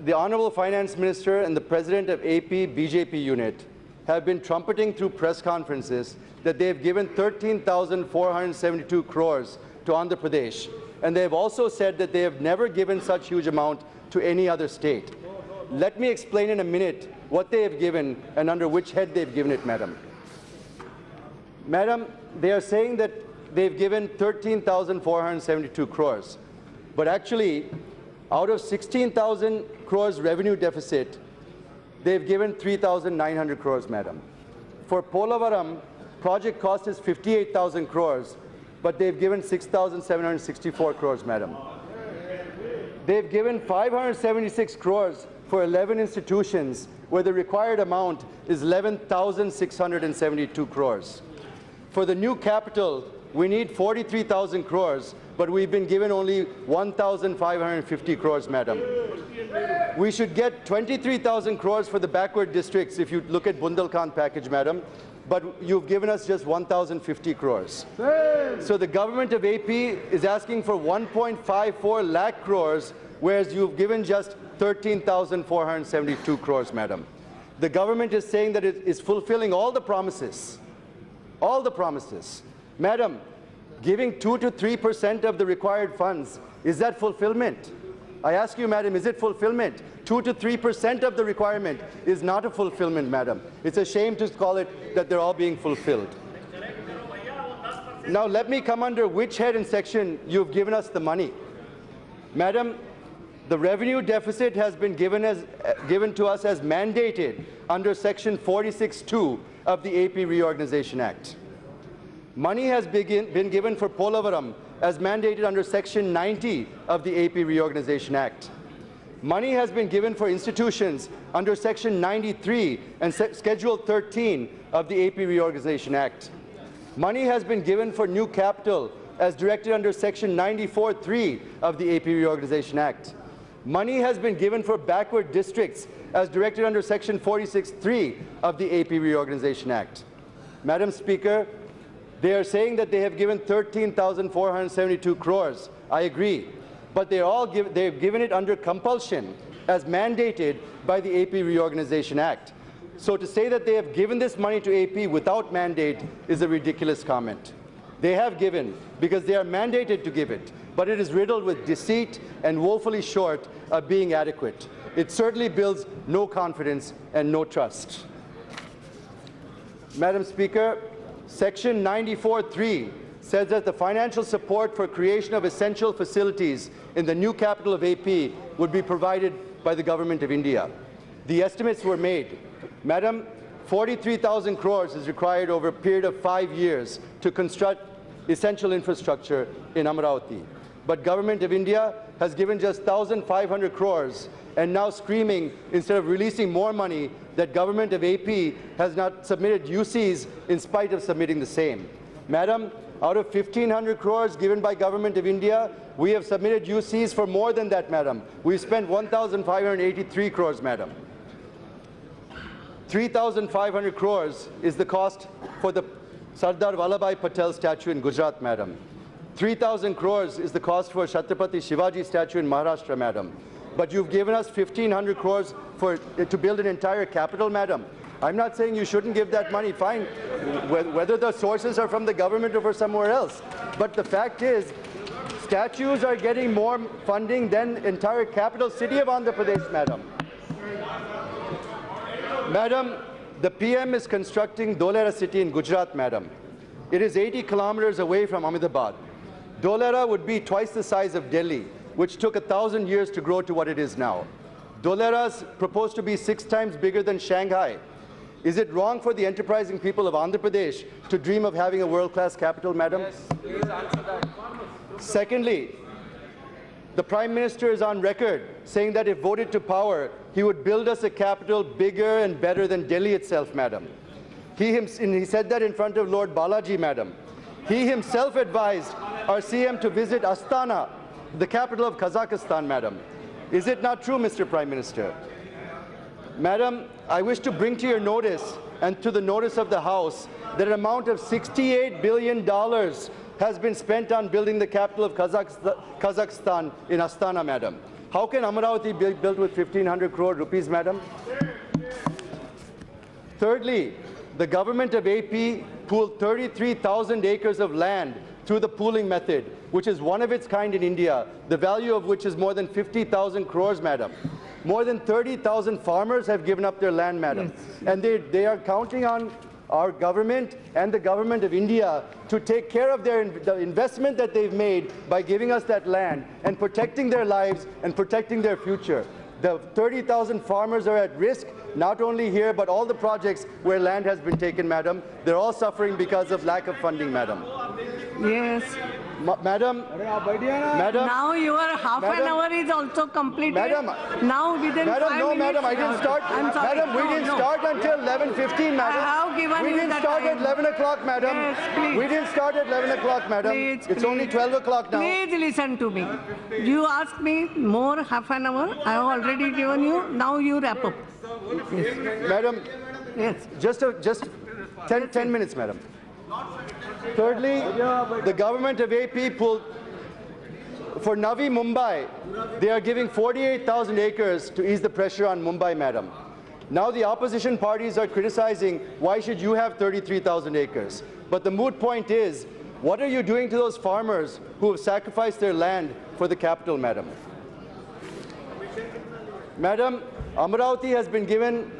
the Honorable Finance Minister and the President of AP BJP unit have been trumpeting through press conferences that they have given 13,472 crores to Andhra Pradesh. And they have also said that they have never given such huge amount to any other state. Let me explain in a minute what they have given and under which head they have given it, madam. Madam, they are saying that they've given 13,472 crores. But actually, out of 16,000 crores revenue deficit, they've given 3,900 crores, madam. For Polavaram, project cost is 58,000 crores, but they've given 6,764 crores, madam. They've given 576 crores for 11 institutions, where the required amount is 11,672 crores. For the new capital, we need 43,000 crores, but we've been given only 1,550 crores, madam. We should get 23,000 crores for the backward districts if you look at Bundelkhand package, madam, but you've given us just 1,050 crores. So the government of AP is asking for 1.54 lakh crores, whereas you've given just 13,472 crores, madam. The government is saying that it is fulfilling all the promises. All the promises. Madam, giving 2 to 3% of the required funds, is that fulfillment? I ask you, madam, is it fulfillment? 2 to 3% of the requirement is not a fulfillment, madam. It's a shame to call it that they're all being fulfilled. Now let me come under which head and section you've given us the money. Madam, the revenue deficit has been given to us as mandated under Section 46(2) of the AP Reorganization Act. Money has been given for Polavaram as mandated under Section 90 of the AP Reorganization Act. Money has been given for institutions under Section 93 and Schedule 13 of the AP Reorganization Act. Money has been given for new capital as directed under Section 94(3) of the AP Reorganization Act. Money has been given for backward districts as directed under Section 46(3) of the AP Reorganization Act. Madam Speaker, they are saying that they have given 13,472 crores. I agree. But they've given it under compulsion as mandated by the AP Reorganization Act. So to say that they have given this money to AP without mandate is a ridiculous comment. They have given because they are mandated to give it, but it is riddled with deceit and woefully short of being adequate. It certainly builds no confidence and no trust. Madam Speaker, Section 94(3) says that the financial support for creation of essential facilities in the new capital of AP would be provided by the Government of India. The estimates were made. Madam, 43,000 crores is required over a period of 5 years to construct essential infrastructure in Amaravati. But Government of India has given just 1,500 crores and now screaming, instead of releasing more money, that Government of AP has not submitted UCs in spite of submitting the same. Madam, out of 1,500 crores given by Government of India, we have submitted UCs for more than that, Madam. We've spent 1,583 crores, Madam. 3,500 crores is the cost for the Sardar Vallabhbhai Patel statue in Gujarat, Madam. 3,000 crores is the cost for Chhatrapati Shivaji statue in Maharashtra, Madam. But you've given us 1,500 crores to build an entire capital, Madam. I'm not saying you shouldn't give that money, fine, whether the sources are from the government or from somewhere else. But the fact is, statues are getting more funding than entire capital city of Andhra Pradesh, Madam. Madam, the PM is constructing Dholera city in Gujarat, Madam. It is 80 kilometers away from Ahmedabad. Dholera would be twice the size of Delhi, which took 1,000 years to grow to what it is now. Dholera is proposed to be 6 times bigger than Shanghai. Is it wrong for the enterprising people of Andhra Pradesh to dream of having a world-class capital, Madam? Yes, please answer that. Secondly, the Prime Minister is on record saying that if voted to power, he would build us a capital bigger and better than Delhi itself, Madam. He said that in front of Lord Balaji, Madam. He himself advised our CM to visit Astana, the capital of Kazakhstan, Madam. Is it not true, Mr. Prime Minister? Madam, I wish to bring to your notice and to the notice of the House that an amount of $68 billion has been spent on building the capital of Kazakhstan in Astana, Madam. How can Amaravati be built with 1,500 crore rupees, Madam? Thirdly, the Government of AP pooled 33,000 acres of land through the pooling method, which is one of its kind in India, the value of which is more than 50,000 crores, Madam. More than 30,000 farmers have given up their land, Madam. Yes. And they are counting on our government and the Government of India to take care of the investment that they've made by giving us that land and protecting their lives and protecting their future. The 30,000 farmers are at risk, not only here, but all the projects where land has been taken, Madam. They're all suffering because of lack of funding, Madam. Yes. Madam, now your half an hour is also completed. Madam, now within 5 minutes. Madam, I didn't start. I'm sorry. Madam, we didn't start until 11:15, Madam. I have given we you didn't the start time. at 11 o'clock, Madam. Yes, please. We didn't start at 11 o'clock, Madam. Please, it's only 12 o'clock now. Please listen to me. You asked me more half an hour. I have already given you. Now you wrap up. Yes. Madam, yes. just 10 minutes, Madam. Thirdly, the Government of AP pulled, for Navi Mumbai, they are giving 48,000 acres to ease the pressure on Mumbai, Madam. Now the opposition parties are criticizing, why should you have 33,000 acres? But the moot point is, what are you doing to those farmers who have sacrificed their land for the capital, Madam? Madam, Amaravati has been given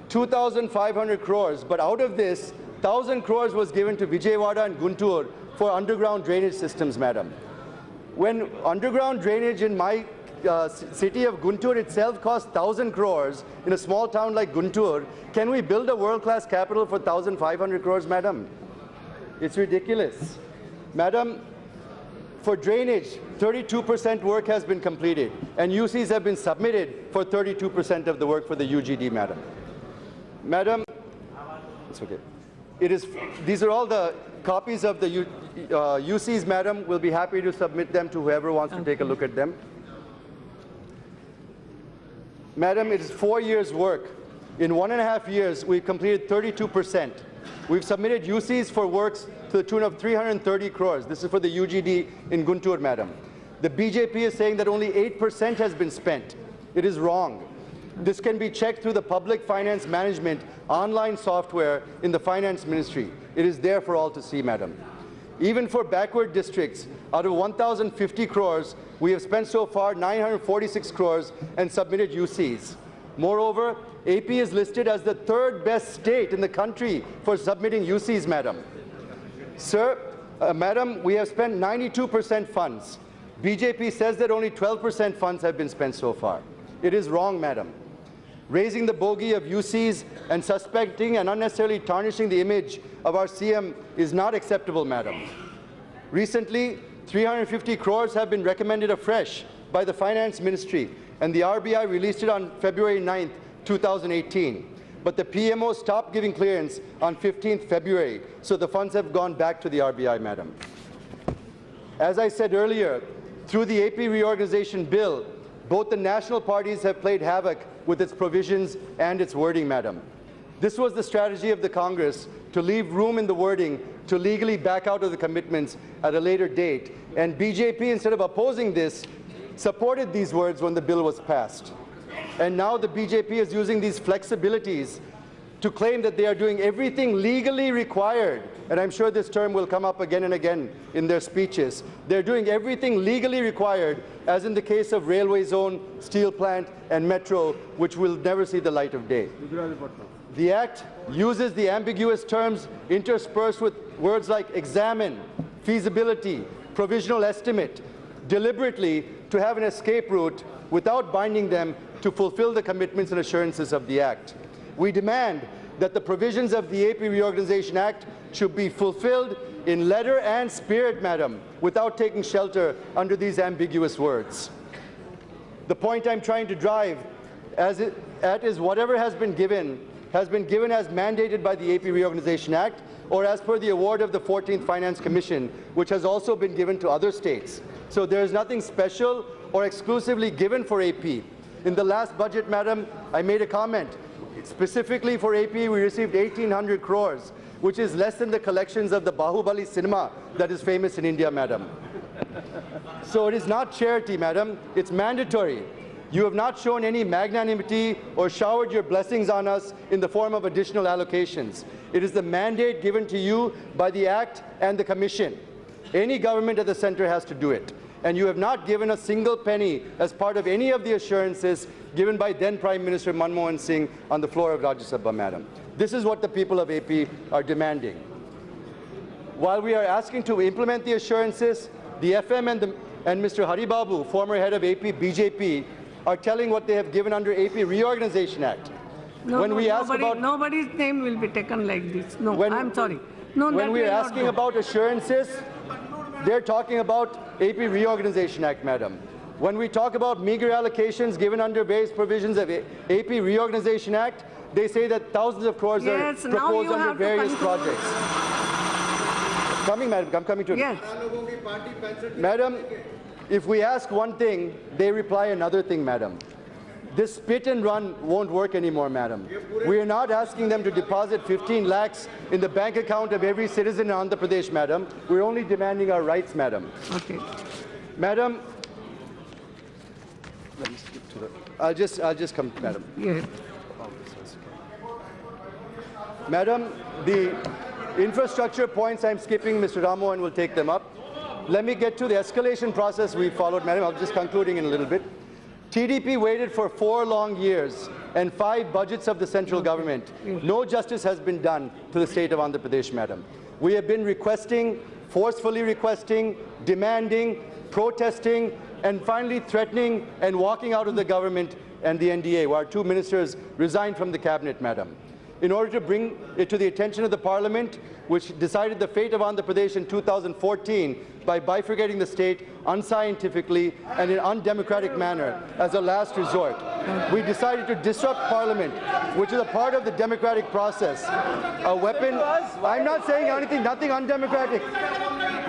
2,500 crores, but out of this, 1,000 crores was given to Vijayawada and Guntur for underground drainage systems, madam. When underground drainage in my city of Guntur itself costs 1,000 crores in a small town like Guntur, can we build a world-class capital for 1,500 crores, madam? It's ridiculous. Madam, for drainage, 32% work has been completed, and UCs have been submitted for 32% of the work for the UGD, madam. Madam, it's okay. These are all the copies of the UCs, madam. We'll be happy to submit them to whoever wants to take a look at them. Madam, it is 4 years' work. In 1.5 years, we've completed 32%. We've submitted UCs for works to the tune of 330 crores. This is for the UGD in Guntur, madam. The BJP is saying that only 8% has been spent. It is wrong. This can be checked through the Public Finance Management online software in the Finance Ministry. It is there for all to see, madam. Even for backward districts, out of 1,050 crores, we have spent so far 946 crores and submitted UCs. Moreover, AP is listed as the 3rd best state in the country for submitting UCs, madam. Sir, madam, we have spent 92% funds. BJP says that only 12% funds have been spent so far. It is wrong, madam. Raising the bogey of UCs and suspecting and unnecessarily tarnishing the image of our CM is not acceptable, madam. Recently, 350 crores have been recommended afresh by the Finance Ministry, and the RBI released it on February 9th, 2018. But the PMO stopped giving clearance on 15th February, so the funds have gone back to the RBI, madam. As I said earlier, through the AP reorganization bill, both the national parties have played havoc with its provisions and its wording, madam. This was the strategy of the Congress, to leave room in the wording to legally back out of the commitments at a later date. And BJP, instead of opposing this, supported these words when the bill was passed. And now the BJP is using these flexibilities to claim that they are doing everything legally required. And I'm sure this term will come up again and again in their speeches. They're doing everything legally required, as in the case of railway zone, steel plant, and metro, which will never see the light of day. The Act uses the ambiguous terms interspersed with words like examine, feasibility, provisional estimate, deliberately to have an escape route without binding them to fulfill the commitments and assurances of the Act. We demand that the provisions of the AP Reorganization Act should be fulfilled in letter and spirit, madam, without taking shelter under these ambiguous words. The point I'm trying to drive at is whatever has been given as mandated by the AP Reorganization Act or as per the award of the 14th Finance Commission, which has also been given to other states. So there is nothing special or exclusively given for AP. In the last budget, madam, I made a comment. Specifically for AP, we received 1,800 crores, which is less than the collections of the Bahubali cinema that is famous in India, madam. So it is not charity, madam. It's mandatory. You have not shown any magnanimity or showered your blessings on us in the form of additional allocations. It is the mandate given to you by the Act and the Commission. Any government at the center has to do it. And you have not given a single penny as part of any of the assurances given by then Prime Minister Manmohan Singh on the floor of Rajya Sabha, madam. This is what the people of AP are demanding. While we are asking to implement the assurances, the FM and Mr. Hari Babu, former head of AP BJP, are telling what they have given under AP Reorganization Act. Nobody's name will be taken like this. No, I'm sorry. No, when we are asking about assurances, they're talking about AP Reorganization Act, madam. When we talk about meager allocations given under various provisions of AP Reorganization Act, they say that thousands of crores are proposed under various projects. Coming, madam, I'm coming to it. Yes. Madam, if we ask one thing, they reply another thing, madam. This spit and run won't work anymore, madam. We are not asking them to deposit 15 lakhs in the bank account of every citizen in Andhra Pradesh, madam. We're only demanding our rights, madam. Okay. Madam, let me skip to the... I'll just come, madam. Yes. Madam, the infrastructure points I'm skipping, Mr. Ramohan will take them up. Let me get to the escalation process we followed, madam. I'm just concluding in a little bit. TDP waited for 4 long years and 5 budgets of the central government. No justice has been done to the state of Andhra Pradesh, madam. We have been requesting forcefully requesting, demanding, protesting, and finally threatening and walking out of the government and the NDA, where our two ministers resigned from the cabinet, madam. In order to bring it to the attention of the parliament, which decided the fate of Andhra Pradesh in 2014 by bifurcating the state unscientifically and in an undemocratic manner as a last resort, we decided to disrupt parliament, which is a part of the democratic process. A weapon, I'm not saying anything, nothing undemocratic.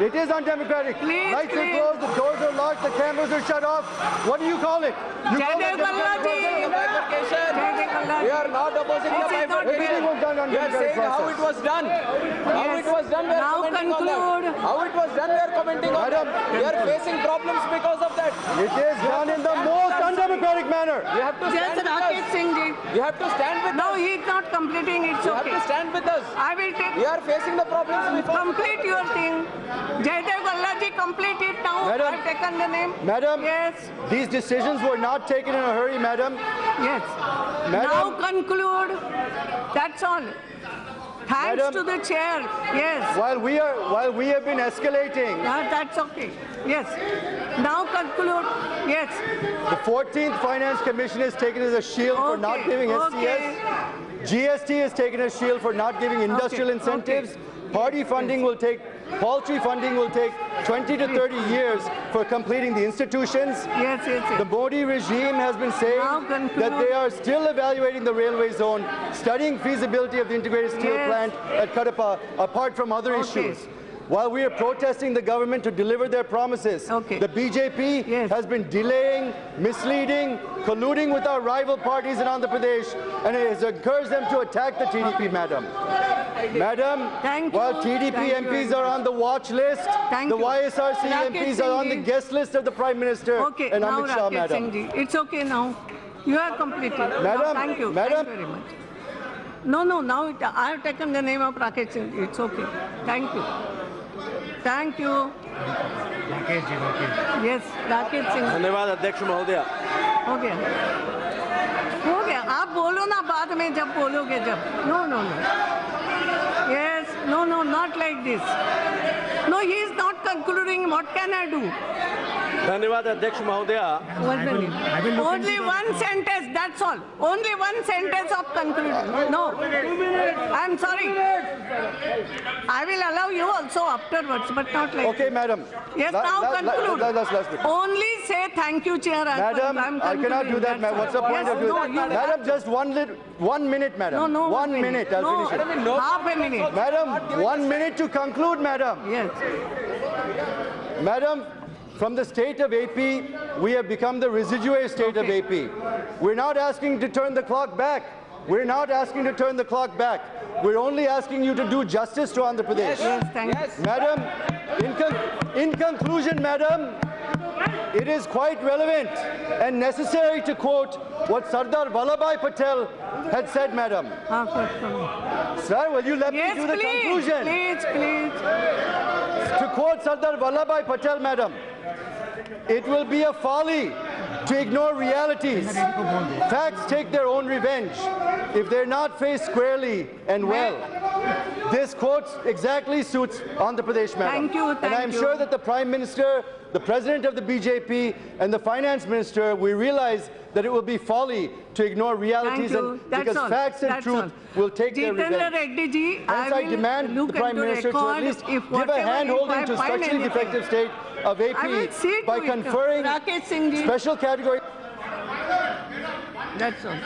It is undemocratic. Lights are closed, the doors are locked, the cameras are shut off. What do you call it? You call it bifurcation. We are not opposing the bifurcation. We are saying how it was done. How it was done, we are commenting on that. How it was done, we are commenting on that. We are facing problems because of that. It is done in the most undemocratic manner. You have to stand with us. You have to stand with us. No, he is not completing. It's You okay. have to stand with us. I will take. We are facing the problems before. Complete your thing. Jayadev Galla complete it now. Madam, I've taken the name. Madam, yes. These decisions were not taken in a hurry, madam. Yes. Madam, now conclude. That's all. Thanks madam, to the chair. Yes. While we have been escalating. That's okay. Yes. Now conclude. Yes. The 14th Finance Commission is taken as a shield for not giving SCS. GST is taken as a shield for not giving industrial incentives. Party funding will take, paltry funding will take 20 to 30 years for completing the institutions. Yes. The Modi regime has been saying that they are still evaluating the railway zone, studying feasibility of the integrated steel plant at Kadapa, apart from other issues. While we are protesting the government to deliver their promises, the BJP has been delaying, misleading, colluding with our rival parties in Andhra Pradesh, and it has encouraged them to attack the TDP, madam. Madam, while TDP MPs are on the watch list, the YSRC MPs are on the guest list of the Prime Minister and Amit Shah, madam. It's okay now. You are completed. Madam, thank you. Madam. Thank you very much. No, now I have taken the name of Rakesh Singh. It's okay. Thank you. Thank you. Yes, Rakesh Singh. धन्यवाद अध्यक्ष महोदय. हो गया. आप बोलो ना बाद में जब बोलोगे जब. No. Yes, no, not like this. No, he is not concluding. What can I do? धन्यवाद अध्यक्ष महोदय. Only one sentence, that's all. Only one sentence of conclusion. No. I'm sorry. I will allow you also afterwards, but not like Okay, madam. Yes, now conclude. Last bit. Only say thank you, Chair. Madam, I cannot do that, madam. What's the point of doing that? Madam, just 1 minute, madam. No, 1 minute, I'll finish it. Half a minute. Madam, 1 minute to conclude, madam. Yes. Madam, from the state of AP, we have become the residual state of AP. We're not asking to turn the clock back. We're not asking to turn the clock back. We're only asking you to do justice to Andhra Pradesh. Yes, thank you. Madam, in conclusion, madam, it is quite relevant and necessary to quote what Sardar Vallabhbhai Patel had said, madam. Sir, will you let me do the conclusion? Please. To quote Sardar Vallabhbhai Patel, madam, it will be a folly to ignore realities. Facts take their own revenge if they're not faced squarely and well. This quote exactly suits Andhra Pradesh, madam. Thank you. And I'm sure that the Prime Minister, the President of the BJP, and the Finance Minister, we realize that it will be folly to ignore realities because facts and truth will take their revenge. Hence, I demand the Prime Minister to at least give a hand-holding to structurally defective state of AP by conferring special category. That's all.